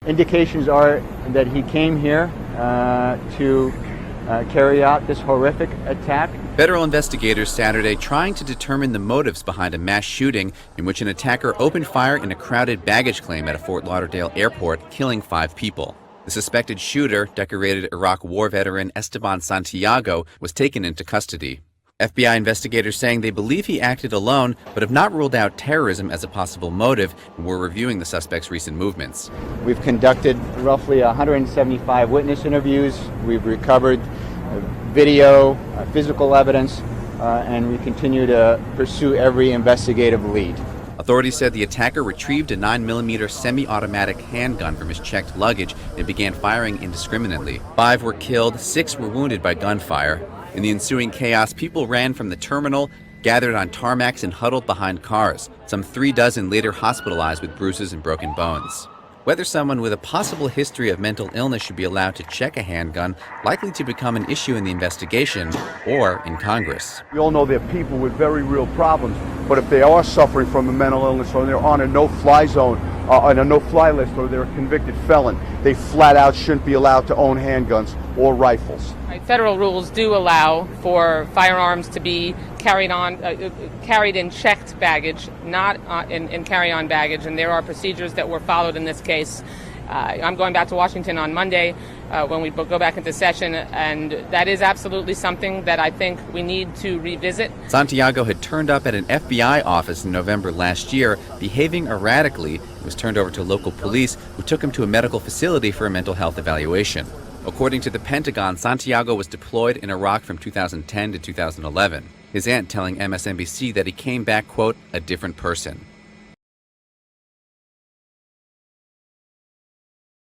Indications are that he came here to carry out this horrific attack. Federal investigators Saturday trying to determine the motives behind a mass shooting in which an attacker opened fire in a crowded baggage claim at a Fort Lauderdale airport, killing 5 people. The suspected shooter, decorated Iraq War veteran Esteban Santiago, was taken into custody. FBI investigators saying they believe he acted alone, but have not ruled out terrorism as a possible motive, and were reviewing the suspect's recent movements. We've conducted roughly 175 witness interviews. We've recovered video, physical evidence, and we continue to pursue every investigative lead. Authorities said the attacker retrieved a 9mm semi-automatic handgun from his checked luggage and began firing indiscriminately. 5 were killed, 6 were wounded by gunfire. In the ensuing chaos, people ran from the terminal, gathered on tarmacs, and huddled behind cars. Some 3 dozen later hospitalized with bruises and broken bones. Whether someone with a possible history of mental illness should be allowed to check a handgun, likely to become an issue in the investigation or in Congress. We all know there are people with very real problems, but if they are suffering from a mental illness or they're on a no-fly zone, on a no-fly list, or they're a convicted felon, they flat out shouldn't be allowed to own handguns or rifles. Federal rules do allow for firearms to be carried in checked baggage, not in carry-on baggage, and there are procedures that were followed in this case. I'm going back to Washington on Monday when we go back into session, and that is absolutely something that I think we need to revisit. Santiago had turned up at an FBI office in November last year, behaving erratically. He was turned over to local police, who took him to a medical facility for a mental health evaluation. According to the Pentagon, Santiago was deployed in Iraq from 2010 to 2011. His aunt telling MSNBC that he came back, quote, a different person.